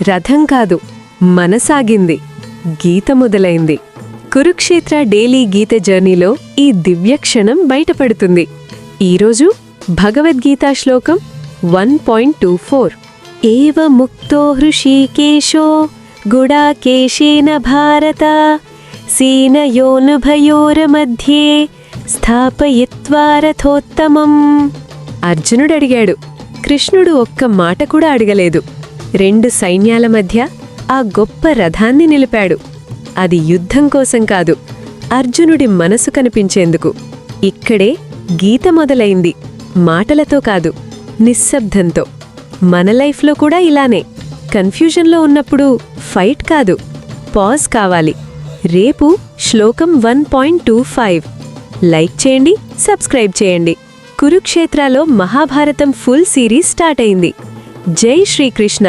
రథం కాదు, మనసాగింది. గీత మొదలైంది. కురుక్షేత్ర డైలీ గీత జర్నీలో ఈ దివ్యక్షణం బయటపడుతుంది. ఈరోజు భగవద్గీతా శ్లోకం 1.24. ఏవ ముక్తో హృషీకేశో గుడాకేశేన భారత సేనయోనుభయోరమధ్యే స్థాపయిత్వా రథోత్తమం. అర్జునుడడిగాడు. కృష్ణుడు ఒక్క మాట కూడా అడగలేదు. 2 సైన్యాల మధ్య ఆ గొప్ప రథాన్ని నిలిపాడు. అది యుద్ధం కోసం కాదు, అర్జునుడి మనసు కనిపించేందుకు. ఇక్కడే గీత మొదలైంది. మాటలతో కాదు, నిశ్శబ్దంతో. మన లైఫ్లో కూడా ఇలానే. కన్ఫ్యూజన్లో ఉన్నప్పుడు ఫైట్ కాదు, పాజ్ కావాలి. రేపు శ్లోకం 1.25. లైక్ చేయండి, సబ్స్క్రైబ్ చేయండి. కురుక్షేత్రలో మహాభారతం ఫుల్ సిరీస్ స్టార్ట్ అయింది. జై శ్రీకృష్ణ.